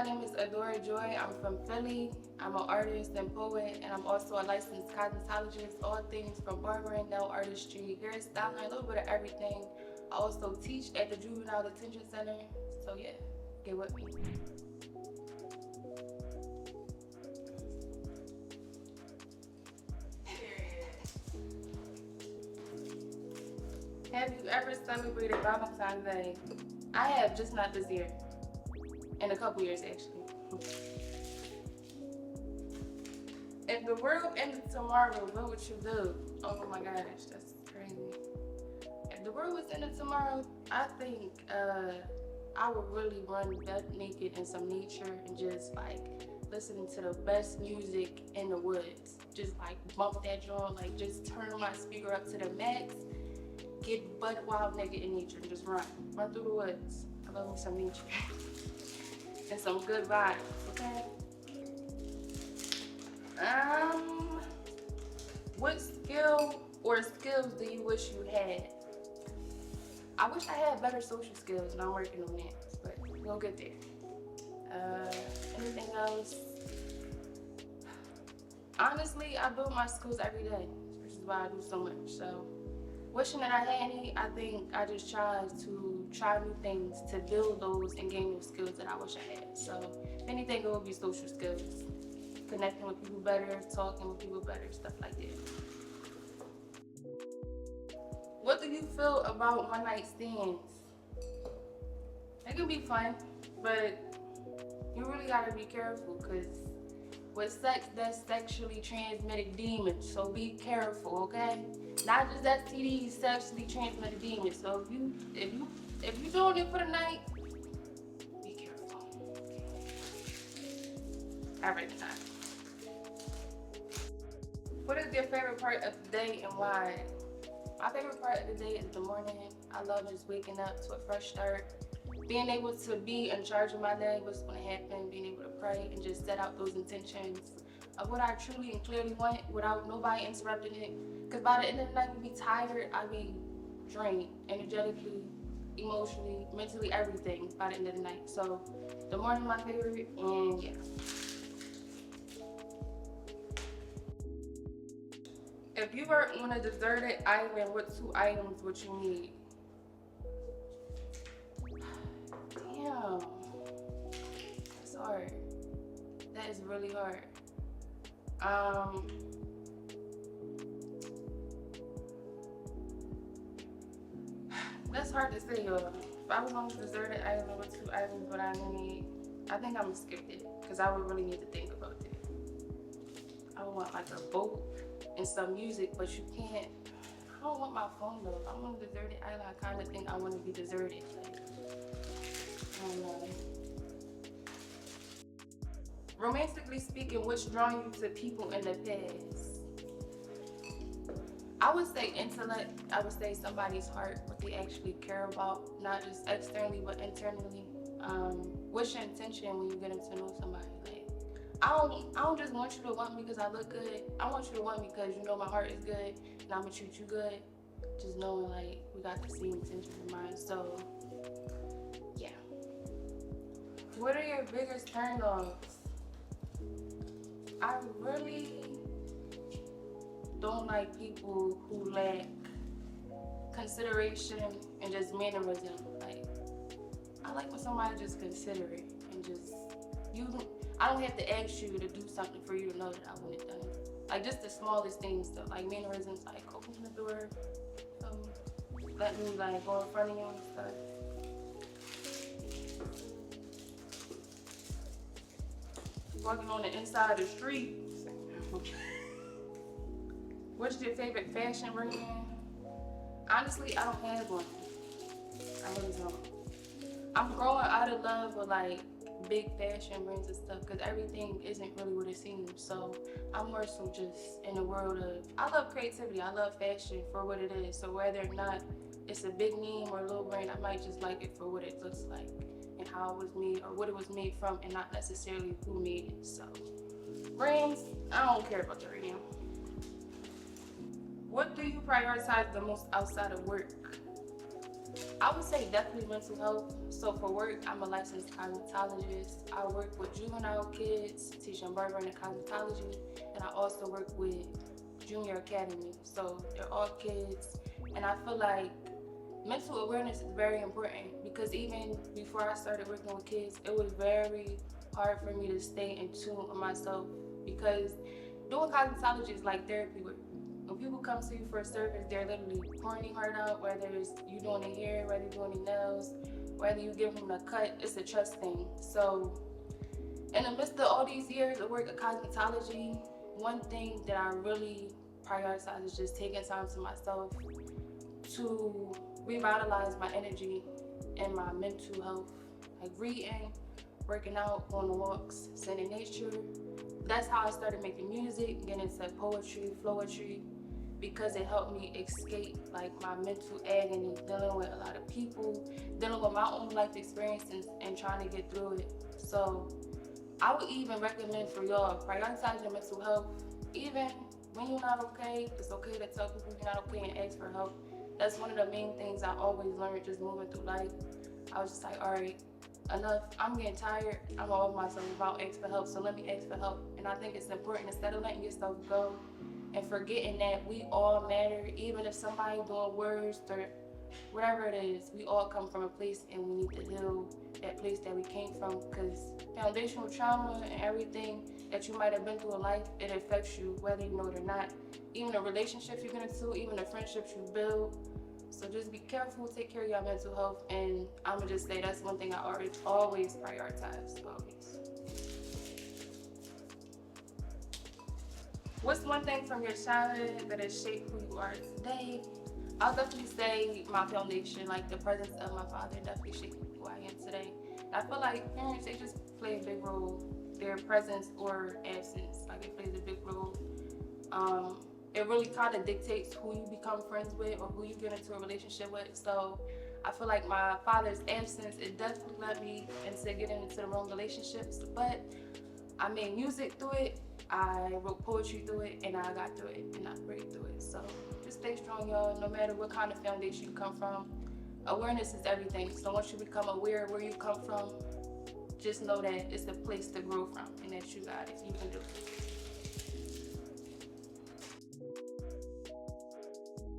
my name is Adora Joy. I'm from Philly. I'm an artist and poet, and I'm also a licensed cosmetologist. All things from barbering, nail artistry, hairstyling, a little bit of everything. I also teach at the Juvenile Detention Center. So yeah, get with me. Have you ever celebrated Valentine's Day? I have, just not this year. In a couple years, actually. If the world ended tomorrow, what would you do? Oh my gosh, that's crazy. If the world was ended tomorrow, I think I would really run butt naked in some nature and just like listening to the best music in the woods. Just like bump that joint, like just turn my speaker up to the max, get butt wild naked in nature and just run through the woods. I love me some nature and some good vibes. Okay. What skill or skills do you wish you had? I wish I had better social skills, and I'm working on that, but we'll get there. Anything else? Honestly, I build my skills every day, which is why I do so much. So, wishing that I had any, I think I just try to try new things to build those and gain those skills that I wish I had. So, if anything, it would be social skills. Connecting with people better, talking with people better, stuff like that. What do you feel about one night stands? It can be fun, but you really gotta be careful because with sex, that's sexually transmitted demons. So be careful, okay? Not just STDs, sexually transmitted demons. So if you doing it for the night, be careful. Every time. What is your favorite part of the day and why? My favorite part of the day is the morning. I love just waking up to a fresh start. Being able to be in charge of my day, what's going to happen, being able to pray and just set out those intentions of what I truly and clearly want without nobody interrupting it. Because by the end of the night, we be tired, I be drained, energetically, emotionally, mentally, everything by the end of the night. So the morning my favorite, and yeah. If you were on a deserted island, what 2 items would you need? Damn, that's hard. That is really hard. That's hard to say, y'all. If I was on a deserted island, what 2 items would I need? I think I'm gonna skip it because I would really need to think about it. I would want like a boat and some music, but you can't. I don't want my phone though. If I'm on a deserted island, I kind of think I want to be deserted. Like, I don't know. Romantically speaking, what's drawing you to people in the past? I would say intellect. I would say somebody's heart, what they actually care about, not just externally but internally. What's your intention when you get to know somebody? Like, I don't just want you to want me because I look good. I want you to want me because you know my heart is good and I'm gonna treat you good. Just knowing like we got the same intentions in mind. So yeah. What are your biggest turn-offs? I really don't like people who lack consideration and just mannerism. Like, I like when somebody just considerate and just I don't have to ask you to do something for you to know that I want it done. Like just the smallest things stuff, like mannerisms, like open the door, let me like go in front of you and stuff. Walking on the inside of the street. What's your favorite fashion brand? Honestly, I don't have one. I really don't. I'm growing out of love with like big fashion brands and stuff because everything isn't really what it seems. So I'm more so just in the world of, I love creativity, I love fashion for what it is. So whether or not it's a big name or a little brand, I might just like it for what it looks like and how it was made or what it was made from and not necessarily who made it. So brands, I don't care about the brand. What do you prioritize the most outside of work? I would say definitely mental health. So for work, I'm a licensed cosmetologist. I work with juvenile kids, teaching barbering and cosmetology, and I also work with junior academy. So they're all kids, and I feel like mental awareness is very important because even before I started working with kids, it was very hard for me to stay in tune with myself because doing cosmetology is like therapy work. When people come to you for a service, they're literally pouring their heart out, whether it's you doing their hair, whether you're doing their nails, whether you give them a cut, it's a trust thing. So in the midst of all these years of work at cosmetology, one thing that I really prioritize is just taking time to myself to revitalize my energy and my mental health, like reading, working out, going on walks, sitting in nature. That's how I started making music, getting into poetry, flowetry, because it helped me escape like my mental agony, dealing with a lot of people, dealing with my own life experiences and trying to get through it. So I would even recommend for y'all, prioritize your mental health. Even when you're not okay, it's okay to tell people you're not okay and ask for help. That's one of the main things I always learned just moving through life. I was just like, all right, enough. I'm getting tired. I'm all over myself about ask for help, so let me ask for help. And I think it's important instead of letting yourself go and forgetting that we all matter, even if somebody doing worse or whatever it is, we all come from a place and we need to heal that place that we came from, because foundational trauma and everything that you might have been through in life, it affects you whether you know it or not. Even the relationships you get into, even the friendships you build. So just be careful, take care of your mental health, and I'm gonna just say that's one thing I always prioritize, always. What's one thing from your childhood that has shaped who you are today? I'll definitely say my foundation, like the presence of my father definitely shaped who I am today. And I feel like parents, they just play a big role. Their presence or absence, like it plays a big role. It really kind of dictates who you become friends with or who you get into a relationship with. So I feel like my father's absence, it definitely led me into getting into the wrong relationships. But I made music through it, I wrote poetry through it, and I got through it, and I break through it. So just stay strong, y'all, no matter what kind of foundation you come from. Awareness is everything. So once you become aware of where you come from, just know that it's a place to grow from and that you got it. You can do it.